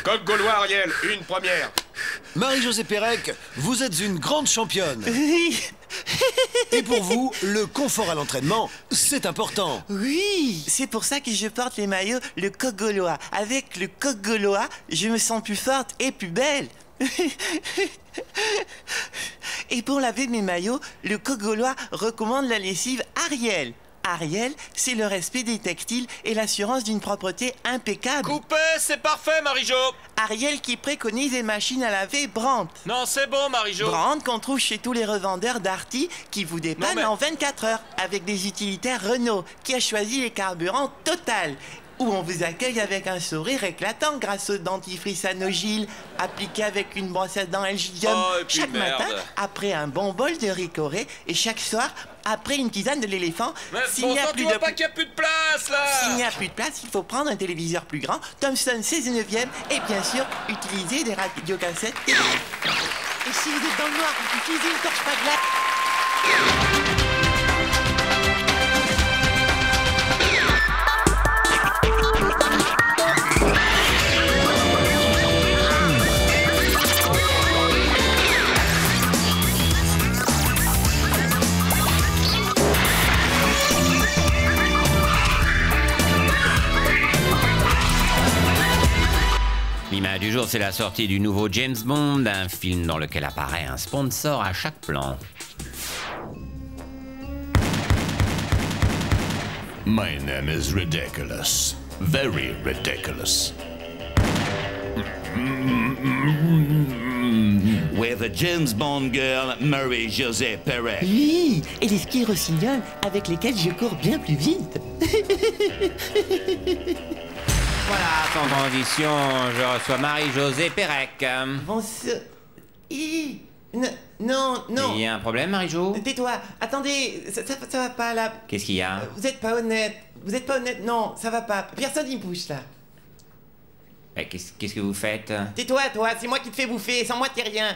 Coq gaulois, Ariel, une première. Marie-Josée Pérec, vous êtes une grande championne. Oui. Et pour vous, le confort à l'entraînement, c'est important. Oui. C'est pour ça que je porte les maillots le coq gaulois. Avec le coq gaulois, je me sens plus forte et plus belle. Et pour laver mes maillots, le coq gaulois recommande la lessive Ariel. Ariel, c'est le respect des textiles et l'assurance d'une propreté impeccable. Coupé, c'est parfait, Marie-Jo. Ariel qui préconise les machines à laver Brandt. Non, c'est bon, Marie-Jo. Brandt qu'on trouve chez tous les revendeurs Darty qui vous dépannent Non, mais- en 24 heures avec des utilitaires Renault qui a choisi les carburants Total. Où on vous accueille avec un sourire éclatant grâce au dentifrice Anogil appliqué avec une brosse à dents Elgidium Oh, et puis chaque merde. matin après un bon bol de ricoré et chaque soir après une tisane de l'éléphant. Mais S'il bon n'y a sang, plus tu de vois pas qu'il n'y a plus de place, là. S'il n'y a plus de place, il faut prendre un téléviseur plus grand, Thomson 16/9 et bien sûr utiliser des radiocassettes télé. Et si vous êtes dans le noir, utilisez une torche pas glace. L'image du jour, c'est la sortie du nouveau James Bond, un film dans lequel apparaît un sponsor à chaque plan. My name is ridiculous. Very ridiculous. With a James Bond girl, Marie-Josée Pérec. Oui, et les skis rossignols avec lesquels je cours bien plus vite. Voilà, sans transition, je reçois Marie-Josée Pérec. Bon, non, non. Il y a un problème, Marie-Jo? Tais-toi. Attendez, ça va pas là. Qu'est-ce qu'il y a? Vous êtes pas honnête. Vous êtes pas honnête. Non, ça va pas. Personne n'y bouge là. Qu'est-ce que vous faites? Tais-toi, toi. C'est moi qui te fais bouffer. Sans moi, t'es rien.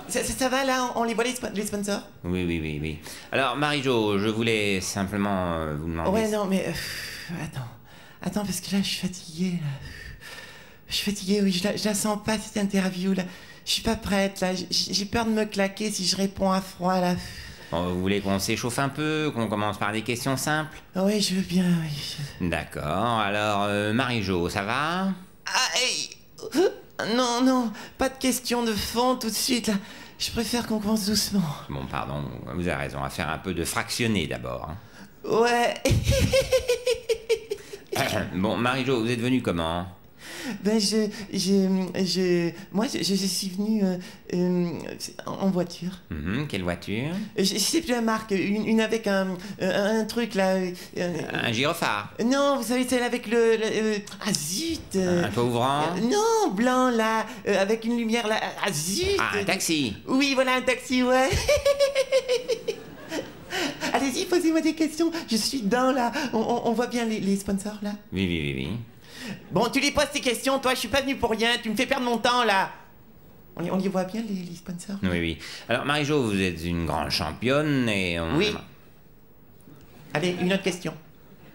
Ça va là? On les voit les sponsors? Oui. Alors, Marie-Jo, je voulais simplement vous demander... Ouais, non, mais attends, parce que là, je suis fatigué là. Je suis fatigué, oui. Je la sens pas cette interview là. Je suis pas prête là. J'ai peur de me claquer si je réponds à froid là. Bon, vous voulez qu'on s'échauffe un peu, qu'on commence par des questions simples? Oui, je veux bien, oui. D'accord, alors, Marie-Jo, ça va? Ah, hey. Non, pas de question de fond tout de suite là. Je préfère qu'on commence doucement. Bon, pardon, vous avez raison, on va faire un peu de fractionné d'abord. Ouais. Bon, Marie-Jo, vous êtes venue comment? Ben moi je suis venu en voiture. Quelle voiture? Je sais plus la marque, une avec un truc là. Un gyrophare? Non, vous savez celle avec ah zut. Un toit ouvrant? Non, blanc là, avec une lumière là. Ah zut. Ah, un taxi? Oui, voilà un taxi, ouais. Allez-y, posez-moi des questions. Je suis dedans là. On voit bien les sponsors là. Oui. Bon, tu les poses tes questions, toi, je suis pas venu pour rien, tu me fais perdre mon temps, là. On les voit bien, les sponsors? Oui. Alors, Marie-Jo, vous êtes une grande championne et on... Oui. Allez, une autre question.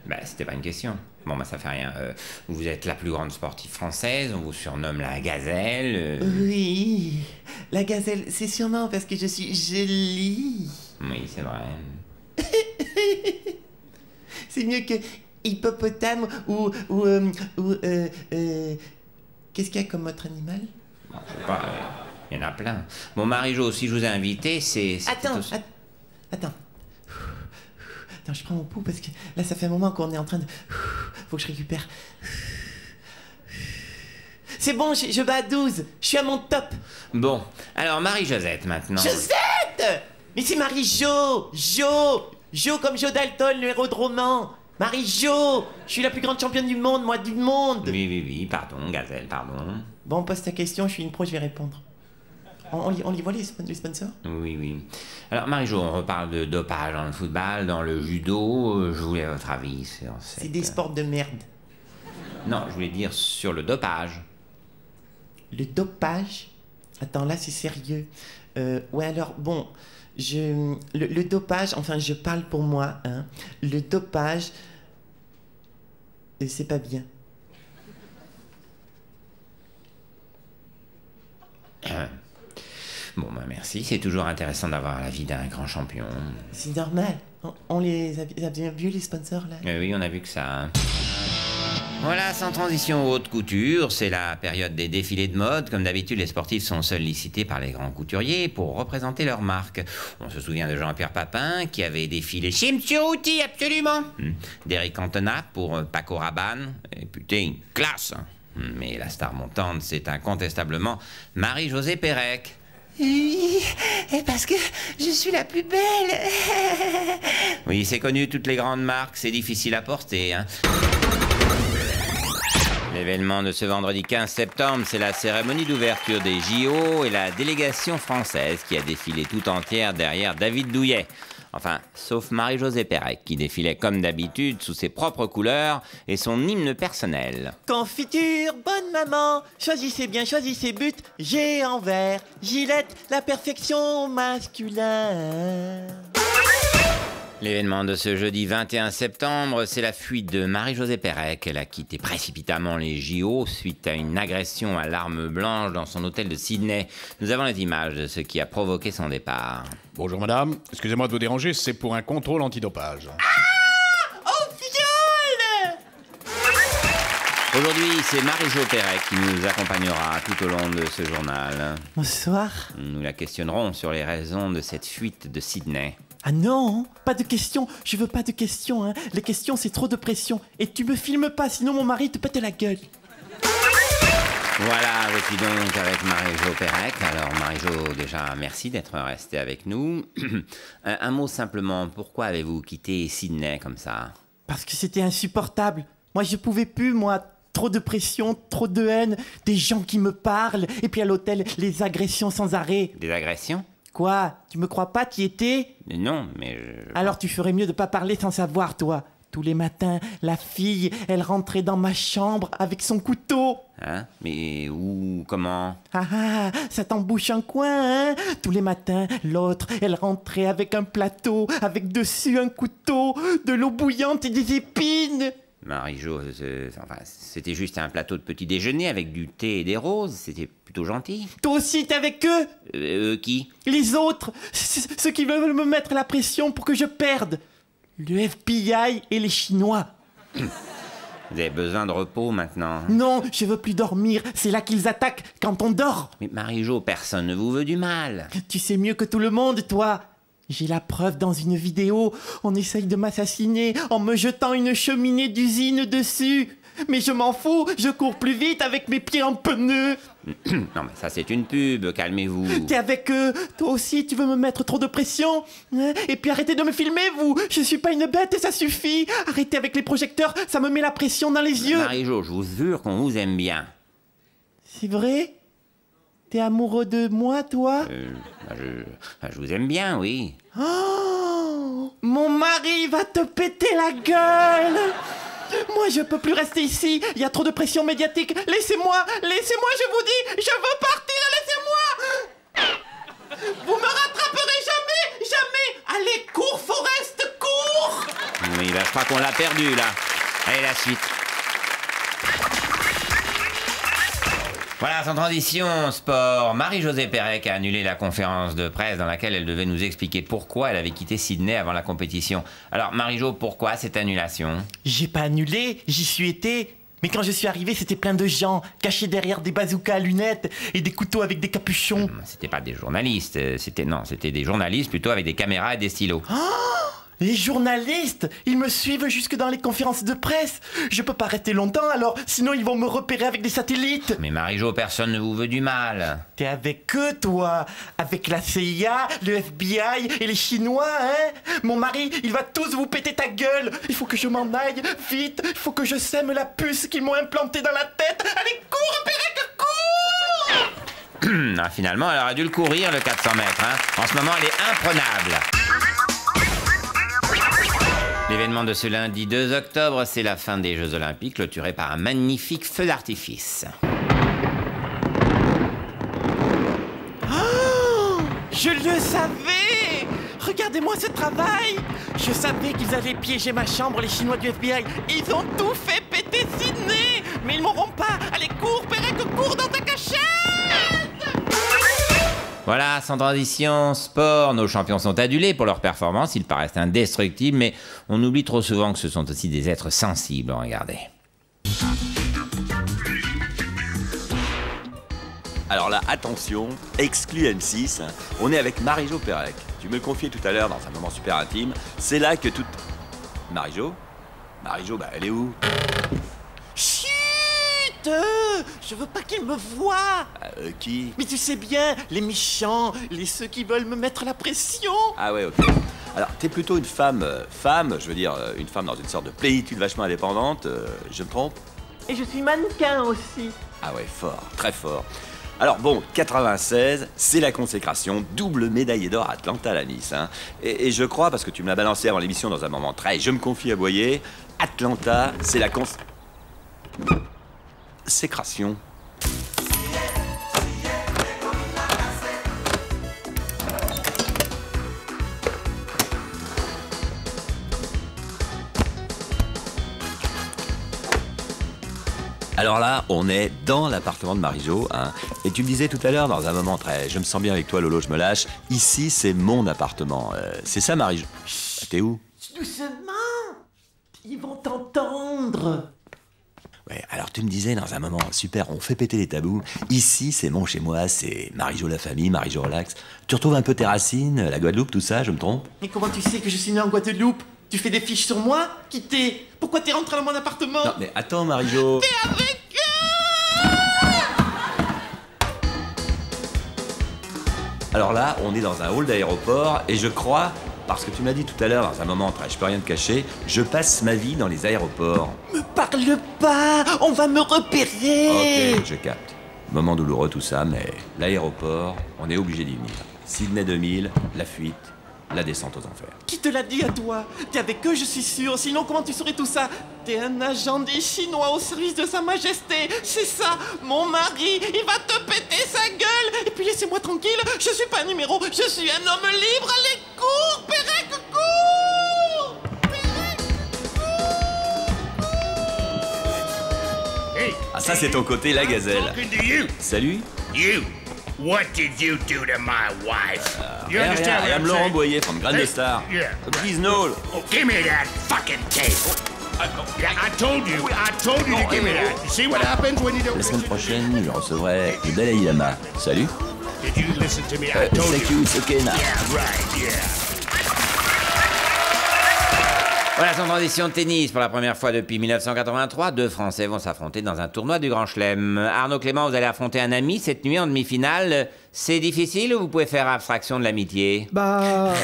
Ben, c'était pas une question. Bon, ça fait rien. Vous êtes la plus grande sportive française, on vous surnomme la gazelle. Oui, la gazelle, c'est sûrement parce que je suis jolie. Oui, c'est vrai. C'est mieux que hippopotame ou qu'est-ce qu'il y a comme autre animal? Bon, je sais pas, il y en a plein. Bon, Marie-Jo, si je vous ai invité, c'est... Attends, je prends mon pouls parce que là, ça fait un moment qu'on est en train de... Faut que je récupère. C'est bon, je bats à 12. Je suis à mon top. Bon, alors Marie-Josette, maintenant. Josette! Mais c'est Marie-Jo! Jo comme Jo Dalton, le héros de roman. Marie-Jo! Je suis la plus grande championne du monde, moi, du monde! Oui, pardon, gazelle, pardon. Bon, pose ta question, je suis une pro, je vais répondre. On y voit les sponsors? Oui. Alors, Marie-Jo, on reparle de dopage dans le football, dans le judo. Je voulais votre avis sur cette... C'est des sports de merde. Non, je voulais dire sur le dopage. Le dopage? Attends, là, c'est sérieux. Ouais, alors, bon... Le dopage, enfin je parle pour moi, hein. Le dopage, c'est pas bien. Bon, bah merci, c'est toujours intéressant d'avoir l'avis d'un grand champion. C'est normal. On les a bien vus, les sponsors, là. Oui, on a vu que ça. Hein. Voilà, sans transition haute couture, c'est la période des défilés de mode. Comme d'habitude, les sportifs sont sollicités par les grands couturiers pour représenter leur marque. On se souvient de Jean-Pierre Papin qui avait défilé chez Monsieur Routy, absolument. D'Eric Cantona pour Paco Rabanne. Et putain, une classe. Mais la star montante, c'est incontestablement Marie-Josée Pérec. Oui, parce que je suis la plus belle. Oui, c'est connu, toutes les grandes marques, c'est difficile à porter, hein. L'événement de ce vendredi 15 septembre, c'est la cérémonie d'ouverture des JO et la délégation française qui a défilé tout entière derrière David Douillet. Enfin, sauf Marie-Josée Pérec, qui défilait comme d'habitude sous ses propres couleurs et son hymne personnel. Confiture, bonne maman, choisissez bien, choisissez but, G en vert, Gillette, la perfection masculin. L'événement de ce jeudi 21 septembre, c'est la fuite de Marie-Josée Pérec. Elle a quitté précipitamment les JO suite à une agression à l'arme blanche dans son hôtel de Sydney. Nous avons les images de ce qui a provoqué son départ. Bonjour madame, excusez-moi de vous déranger, c'est pour un contrôle antidopage. Oh, viol! Aujourd'hui, c'est Marie-Jo Pérec qui nous accompagnera tout au long de ce journal. Bonsoir. Nous la questionnerons sur les raisons de cette fuite de Sydney. Ah non, pas de questions, je veux pas de questions, hein. Les questions, c'est trop de pression. Et tu me filmes pas, sinon mon mari te pète la gueule. Voilà, je suis donc avec Marie-Jo Pérec. Alors Marie-Jo, déjà, merci d'être restée avec nous. Un mot simplement, pourquoi avez-vous quitté Sydney comme ça? Parce que c'était insupportable. Moi, je pouvais plus, moi. Trop de pression, trop de haine, des gens qui me parlent, et puis à l'hôtel, les agressions sans arrêt. Des agressions? Quoi? Tu me crois pas, t'y étais? Non, mais Alors tu ferais mieux de pas parler sans savoir, toi. Tous les matins, la fille, elle rentrait dans ma chambre avec son couteau. Hein? Mais où? Comment? Ah, ça t'embouche un coin, hein? Tous les matins, l'autre, elle rentrait avec un plateau, avec dessus un couteau, de l'eau bouillante et des épines. Marie-Jo, c'était juste un plateau de petit déjeuner avec du thé et des roses. C'était plutôt gentil. Toi aussi, t'es avec eux? Qui? Les autres, ceux qui veulent me mettre la pression pour que je perde. Le FBI et les Chinois. Vous avez besoin de repos maintenant. Non, je veux plus dormir. C'est là qu'ils attaquent, quand on dort. Mais Marie-Jo, personne ne vous veut du mal. Tu sais mieux que tout le monde, toi. J'ai la preuve dans une vidéo. On essaye de m'assassiner en me jetant une cheminée d'usine dessus. Mais je m'en fous, je cours plus vite avec mes pieds en pneus. Non mais ça c'est une pub, calmez-vous. T'es avec eux, toi aussi tu veux me mettre trop de pression, hein? Et puis arrêtez de me filmer, vous. Je suis pas une bête et ça suffit. Arrêtez avec les projecteurs, ça me met la pression dans les yeux. Marie-Jo, je vous jure qu'on vous aime bien. C'est vrai? T'es amoureux de moi, toi? Je vous aime bien, oui. Oh, mon mari va te péter la gueule. Moi, je peux plus rester ici. Il y a trop de pression médiatique. Laissez-moi, je vous dis. Je veux partir, laissez-moi. Vous me rattraperez jamais. Allez, cours, Forrest, cours. Oui, je crois qu'on l'a perdu, là. Allez, la suite. Voilà, sans transition, sport. Marie-Josée Pérec a annulé la conférence de presse dans laquelle elle devait nous expliquer pourquoi elle avait quitté Sydney avant la compétition. Alors, Marie-Jo, pourquoi cette annulation? J'ai pas annulé, j'y suis été. Mais quand je suis arrivé, c'était plein de gens, cachés derrière des bazookas à lunettes et des couteaux avec des capuchons. C'était pas des journalistes, c'était des journalistes plutôt avec des caméras et des stylos. Les journalistes, ils me suivent jusque dans les conférences de presse. Je peux pas rester longtemps alors, sinon ils vont me repérer avec des satellites. Mais Marie-Jo, personne ne vous veut du mal. T'es avec eux, toi. Avec la CIA, le FBI et les Chinois, hein. Mon mari, il va tous vous péter ta gueule. Il faut que je m'en aille, vite. Il faut que je sème la puce qu'ils m'ont implantée dans la tête. Allez, cours, Pérec, cours. Finalement, elle aurait dû le courir, le 400 mètres. Hein. En ce moment, elle est imprenable. L'événement de ce lundi 2 octobre, c'est la fin des Jeux Olympiques, clôturée par un magnifique feu d'artifice. Oh, je le savais. Regardez-moi ce travail. Je savais qu'ils allaient piéger ma chambre, les Chinois du FBI. Ils ont tout fait péter Sydney. Mais ils m'auront pas. Allez, cours, Pérec, cours dans ta cachette. Voilà, sans transition, sport, nos champions sont adulés pour leur performance, ils paraissent indestructibles, mais on oublie trop souvent que ce sont aussi des êtres sensibles, regardez. Alors là, attention, exclu M6, on est avec Marie-Jo Pérec. Tu me le confiais tout à l'heure dans un moment super intime, c'est là que tout... Marie-Jo, bah elle est où? Chut! Je veux pas qu'il me voie. Qui? Mais tu sais bien, les méchants, ceux qui veulent me mettre la pression. Ah ouais, ok. Alors, t'es plutôt une femme, je veux dire, une femme dans une sorte de plénitude vachement indépendante, je me trompe? Et je suis mannequin aussi. Ah ouais, fort, très fort. Alors bon, 96, c'est la consécration, double médaillé d'or à Atlanta à la Nice. Hein. Et je crois, parce que tu me l'as balancé avant l'émission dans un moment très... Je me confie à Boyer, Atlanta, c'est la consécration. Alors là, on est dans l'appartement de Marie-Jo, hein. Et tu me disais tout à l'heure, dans un moment très... Je me sens bien avec toi, Lolo, je me lâche. Ici, c'est mon appartement. C'est ça, Marie-Jo? T'es où? Doucement. Ils vont t'entendre. Ouais, alors tu me disais dans un moment, super, on fait péter les tabous. Ici, c'est mon chez moi, c'est Marie-Jo la famille, Marie-Jo relax. Tu retrouves un peu tes racines, la Guadeloupe, tout ça, je me trompe? Mais comment tu sais que je suis né en Guadeloupe? Tu fais des fiches sur moi? Qui t'es? Pourquoi t'es rentré dans mon appartement? Non, mais attends, Marie-Jo. T'es avec Alors là, on est dans un hall d'aéroport et je crois, parce que tu m'as dit tout à l'heure dans un moment très je peux rien te cacher, je passe ma vie dans les aéroports. Me parle pas, on va me repérer. Ok, je capte. Moment douloureux tout ça, mais l'aéroport, on est obligé d'y venir. Sydney 2000, la fuite, la descente aux enfers. Qui te l'a dit à toi? T'es avec eux, je suis sûr. Sinon, comment tu saurais tout ça? T'es un agent des Chinois au service de Sa Majesté. C'est ça, mon mari. Il va te péter sa gueule. Et puis laissez-moi tranquille. Je suis pas un numéro. Je suis un homme libre. Allez, cours, Pérec, cours! Pérec, Hey, Ah ça c'est ton côté la gazelle. talking to you. Salut. You. What did you do to my wife? You Rien, understand what rien, I'm Laurent saying? Boyer from Grain de Star. Yeah. Please no. Oh, give me that fucking tape. Yeah, I told you to give me that. You see what happens when you don't La semaine listen to me? prochaine, je recevrai le Dalai Lama. Salut. Did you listen to me? I told Thank you. you, it's okay now. Yeah, right, yeah. Voilà, sans transition, tennis. Pour la première fois depuis 1983, deux Français vont s'affronter dans un tournoi du Grand Chelem. Arnaud Clément, vous allez affronter un ami cette nuit en demi-finale. C'est difficile ou vous pouvez faire abstraction de l'amitié?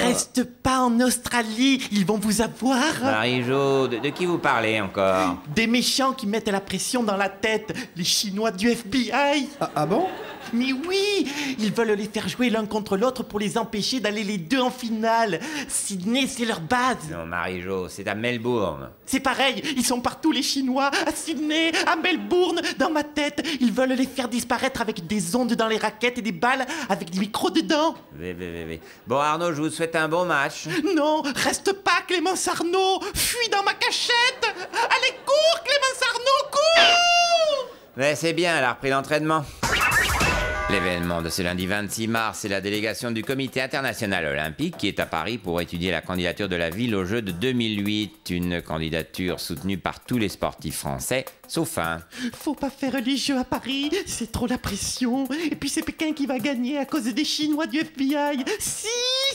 Reste pas en Australie, ils vont vous avoir. Marie-Jo, de qui vous parlez encore? Des méchants qui mettent la pression dans la tête, les Chinois du FBI. Ah bon? Mais oui, ils veulent les faire jouer l'un contre l'autre pour les empêcher d'aller les deux en finale. Sydney, c'est leur base. Non, Marie-Jo, c'est à Melbourne. C'est pareil, ils sont partout les Chinois, à Sydney, à Melbourne, dans ma tête. Ils veulent les faire disparaître avec des ondes dans les raquettes et des balles avec des micros dedans. Bon, Arnaud, je vous souhaite un bon match. Non, reste pas Clémence Arnaud, fuis dans ma cachette. Allez, cours Clémence Arnaud, cours! Mais c'est bien, elle a repris l'entraînement. L'événement de ce lundi 26 mars, c'est la délégation du Comité international olympique qui est à Paris pour étudier la candidature de la ville aux Jeux de 2008. Une candidature soutenue par tous les sportifs français, sauf un. Faut pas faire les Jeux à Paris, c'est trop la pression. Et puis c'est Pékin qui va gagner à cause des Chinois du FBI. Si,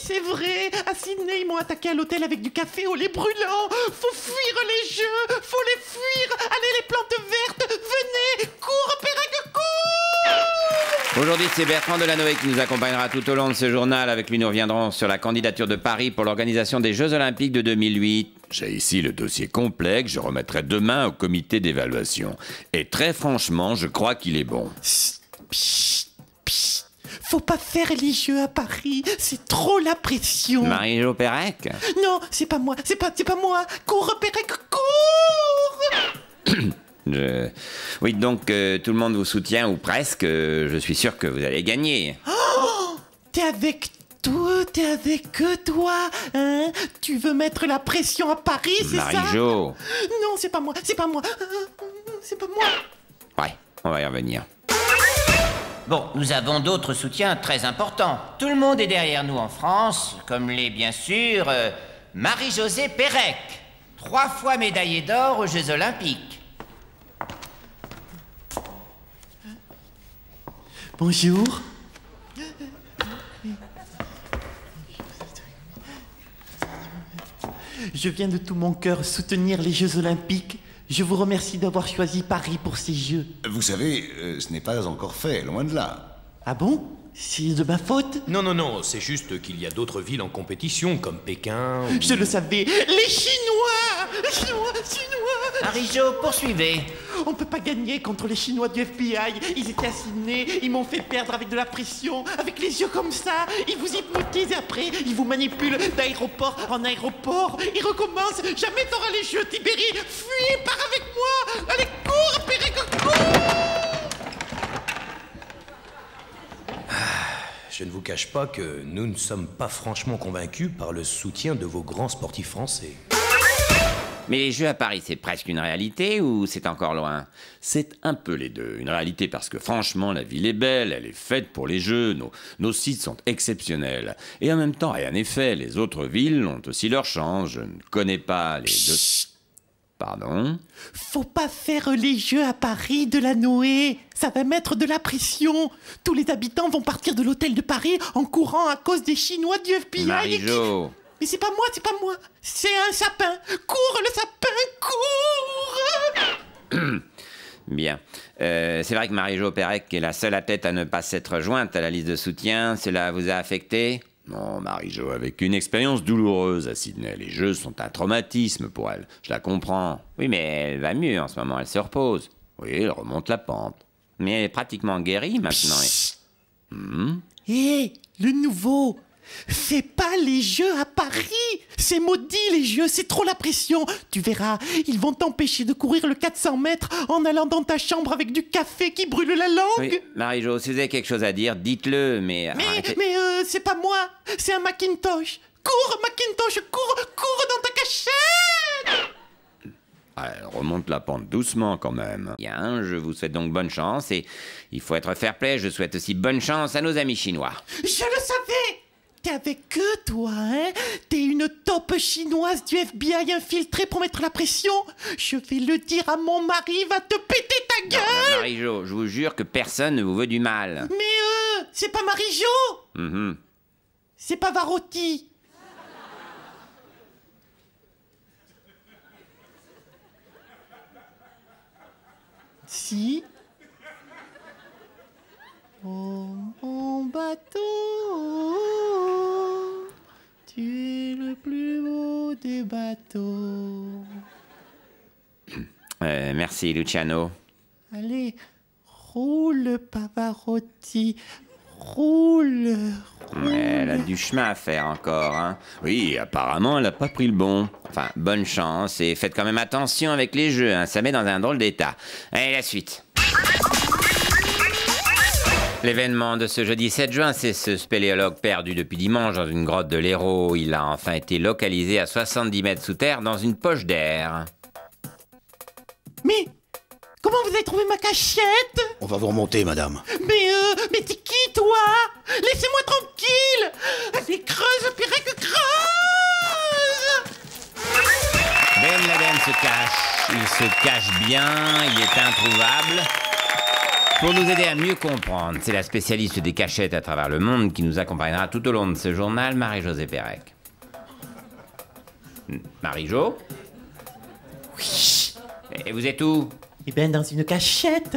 c'est vrai, à Sydney, ils m'ont attaqué à l'hôtel avec du café au lait brûlant. Faut fuir les Jeux, faut les fuir. Allez les plantes vertes, venez, cours Pérec, cours! Aujourd'hui, c'est Bertrand Delanoë qui nous accompagnera tout au long de ce journal. Avec lui, nous reviendrons sur la candidature de Paris pour l'organisation des Jeux Olympiques de 2008. J'ai ici le dossier complet que je remettrai demain au comité d'évaluation. Et très franchement, je crois qu'il est bon. Psst, psst. Faut pas faire les Jeux à Paris, c'est trop la pression. Marie-Jo Pérec? Non, c'est pas moi, c'est pas moi. Cours Pérec, cours! Oui, donc tout le monde vous soutient, ou presque. Je suis sûr que vous allez gagner. Oh, t'es avec toi, hein? Tu veux mettre la pression à Paris, c'est ça? Marie-Jo. Non, c'est pas moi. C'est pas moi. Ouais, on va y revenir. Bon, nous avons d'autres soutiens très importants. Tout le monde est derrière nous en France, comme l'est bien sûr Marie-Josée Pérec, 3 fois médaillée d'or aux Jeux Olympiques. Bonjour. Je viens de tout mon cœur soutenir les Jeux Olympiques. Je vous remercie d'avoir choisi Paris pour ces Jeux. Vous savez, ce n'est pas encore fait, loin de là. Ah bon? C'est de ma faute? Non, non, non, c'est juste qu'il y a d'autres villes en compétition, comme Pékin ou... Je le savais. Les Chinois! Les Chinois! Marie-Jo, poursuivez. On peut pas gagner contre les Chinois du FBI. Ils étaient à Sydney, ils m'ont fait perdre avec de la pression, avec les yeux comme ça. Ils vous hypnotisent et après, ils vous manipulent d'aéroport en aéroport. Ils recommencent. Jamais t'auras les Jeux, Tibéri. Fuis, pars avec moi. Allez, cours, Pérec, cours! Je ne vous cache pas que nous ne sommes pas franchement convaincus par le soutien de vos grands sportifs français. Mais les Jeux à Paris, c'est presque une réalité ou c'est encore loin? C'est un peu les deux. Une réalité parce que franchement, la ville est belle, elle est faite pour les Jeux, nos sites sont exceptionnels. Et en même temps, rien n'est fait, les autres villes ont aussi leur chance. Je ne connais pas les deux... Pardon? Faut pas faire les Jeux à Paris de la Noé. Ça va mettre de la pression. Tous les habitants vont partir de l'hôtel de Paris en courant à cause des Chinois du FBI. Marie-Jo. Mais c'est pas moi. C'est un sapin. Cours, le sapin, cours! Bien. C'est vrai que Marie-Jo Pérec est la seule athlète à ne pas s'être jointe à la liste de soutien. Cela vous a affecté? Non, Marie-Jo, avec une expérience douloureuse à Sydney, les Jeux sont un traumatisme pour elle. Je la comprends. Oui, mais elle va mieux en ce moment, elle se repose. Oui, elle remonte la pente. Mais elle est pratiquement guérie maintenant. Hé, le nouveau! Fais pas les Jeux à Paris! C'est maudit les Jeux, c'est trop la pression! Tu verras, ils vont t'empêcher de courir le 400 mètres en allant dans ta chambre avec du café qui brûle la langue! Oui, Marie-Jo, si vous avez quelque chose à dire, dites-le, mais... c'est pas moi, c'est un Macintosh! Cours, Macintosh, cours dans ta cachette! Elle remonte la pente doucement quand même. Bien, je vous souhaite donc bonne chance et il faut être fair-play, je souhaite aussi bonne chance à nos amis chinois. Je le savais! T'es avec eux, toi, hein? T'es une taupe chinoise du FBI infiltrée pour mettre la pression? Je vais le dire à mon mari, il va te péter ta gueule! Marie-Jo, je vous jure que personne ne vous veut du mal. Mais c'est pas Marie-Jo! C'est pas Varotti! Si? Oh, mon bateau, tu es le plus beau des bateaux. Merci, Luciano. Allez, roule, Pavarotti, roule. Elle a du chemin à faire encore, hein. Oui, apparemment, elle n'a pas pris le bon. Enfin, bonne chance et faites quand même attention avec les Jeux, hein. Ça met dans un drôle d'état. Allez, la suite. L'événement de ce jeudi 7 juin, c'est ce spéléologue perdu depuis dimanche dans une grotte de l'Hérault. Il a enfin été localisé à 70 mètres sous terre dans une poche d'air. Mais comment vous avez trouvé ma cachette? On va vous remonter, madame. Mais t'es qui, toi? Laissez-moi tranquille! Allez, creuse, Pérec, creuse! Ben Laden se cache. Il se cache bien, il est introuvable. Pour nous aider à mieux comprendre, c'est la spécialiste des cachettes à travers le monde qui nous accompagnera tout au long de ce journal, Marie-Josée Pérec. Marie-Jo? Oui. Et vous êtes où? Eh ben, dans une cachette.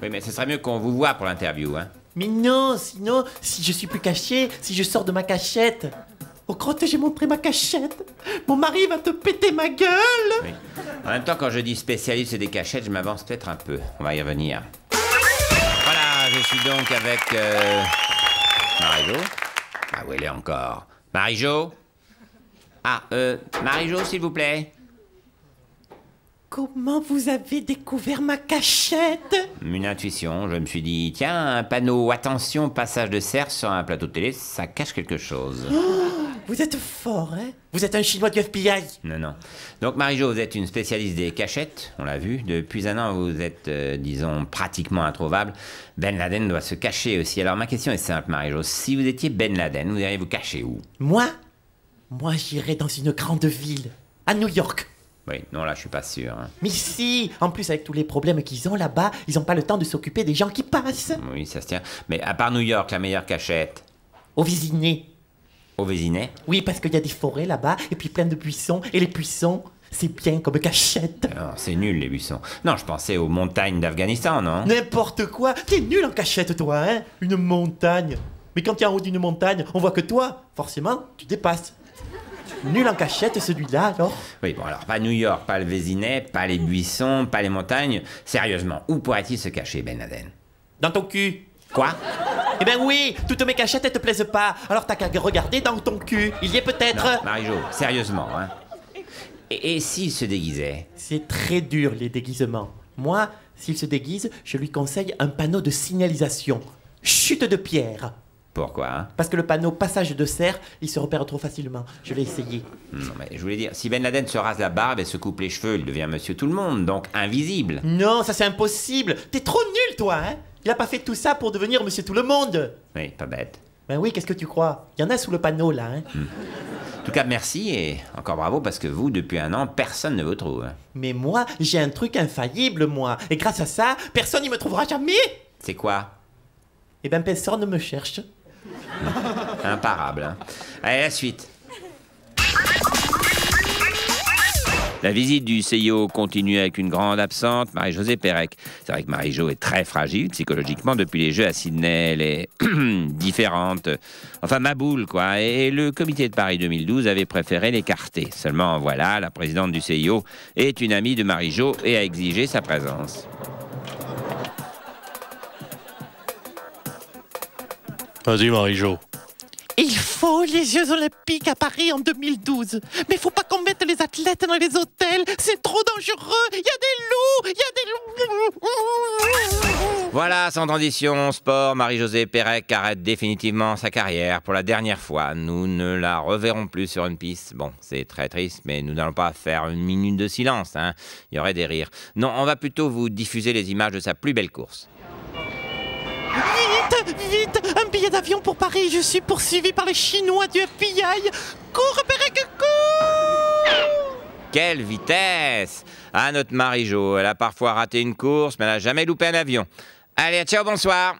Oui, mais ce serait mieux qu'on vous voit pour l'interview, hein. Mais non, sinon, si je suis plus caché, si je sors de ma cachette... Au crotte, j'ai montré ma cachette. Mon mari va te péter ma gueule. Oui. En même temps, quand je dis spécialiste des cachettes, je m'avance peut-être un peu. On va y revenir. Voilà, je suis donc avec... Marie-Jo? Ah, où elle est encore? Marie-Jo? Ah, Marie-Jo, s'il vous plaît? Comment vous avez découvert ma cachette? Une intuition. Je me suis dit, tiens, un panneau « Attention, passage de cerf » sur un plateau de télé, ça cache quelque chose. Oh, Vous êtes fort, hein? Vous êtes un Chinois du FBI. Non, non. Donc, Marie-Jo, vous êtes une spécialiste des cachettes, on l'a vu. Depuis un an, vous êtes, disons, pratiquement introuvable. Ben Laden doit se cacher aussi. Alors, ma question est simple, Marie-Jo. Si vous étiez Ben Laden, vous iriez vous cacher où? Moi, j'irais dans une grande ville, à New York. Oui, non, là, je suis pas sûr. Hein. Mais si, en plus, avec tous les problèmes qu'ils ont là-bas, ils n'ont pas le temps de s'occuper des gens qui passent. Oui, ça se tient. Mais à part New York, la meilleure cachette? Au Vésinet. Au Vésinet? Oui, parce qu'il y a des forêts là-bas, et puis plein de buissons, et les buissons, c'est bien comme cachette. Non, c'est nul, les buissons. Non, je pensais aux montagnes d'Afghanistan, non? N'importe quoi. T'es nul en cachette, toi, hein? Une montagne. Mais quand t'es en haut d'une montagne, on voit que toi, forcément, tu dépasses. Nul en cachette, celui-là, alors? Oui, bon, alors, pas New York, pas le Vésinet, pas les buissons, pas les montagnes. Sérieusement, où pourrait-il se cacher, Ben Laden? Dans ton cul. Quoi? Eh ben oui, toutes mes cachettes, elles te plaisent pas. Alors t'as qu'à regarder dans ton cul. Il y est peut-être. Non, Marie-Jo, sérieusement, hein? Et s'il se déguisait? C'est très dur, les déguisements. Moi, s'il se déguise, je lui conseille un panneau de signalisation. Chute de pierre. Pourquoi, hein? Parce que le panneau passage de cerf, il se repère trop facilement. Je l'ai essayé. Non, mais je voulais dire, si Ben Laden se rase la barbe et se coupe les cheveux, il devient monsieur tout le monde, donc invisible. Non, ça c'est impossible. T'es trop nul, toi, hein? Il a pas fait tout ça pour devenir monsieur tout le monde. Oui, pas bête. Ben oui, qu'est-ce que tu crois? Il y en a sous le panneau, là, hein? En tout cas, merci et encore bravo parce que vous, depuis un an, personne ne vous trouve. Mais moi, j'ai un truc infaillible, moi. Et grâce à ça, personne ne me trouvera jamais. C'est quoi? Eh ben, personne ne me cherche. Imparable, hein. Allez, la suite. La visite du CIO continue avec une grande absente, Marie-Josée Pérec. C'est vrai que Marie-Jo est très fragile psychologiquement depuis les Jeux à Sydney. Elle est différente. Enfin, ma boule, quoi. Et le comité de Paris 2012 avait préféré l'écarter. Seulement, voilà, la présidente du CIO est une amie de Marie-Jo et a exigé sa présence. Vas-y, Marie-Jo. Il faut les Jeux Olympiques à Paris en 2012. Mais faut pas qu'on mette les athlètes dans les hôtels. C'est trop dangereux. Il y a des loups. Voilà, sans transition, sport, Marie-Josée Pérec arrête définitivement sa carrière pour la dernière fois. Nous ne la reverrons plus sur une piste. Bon, c'est très triste, mais nous n'allons pas faire une minute de silence, hein. Il y aurait des rires. Non, on va plutôt vous diffuser les images de sa plus belle course. Vite, vite, un billet d'avion pour Paris. Je suis poursuivi par les Chinois du FBI. Cours, Pérec, cours! Quelle vitesse! Ah, notre Marie-Jo, elle a parfois raté une course, mais elle n'a jamais loupé un avion. Allez, ciao, bonsoir!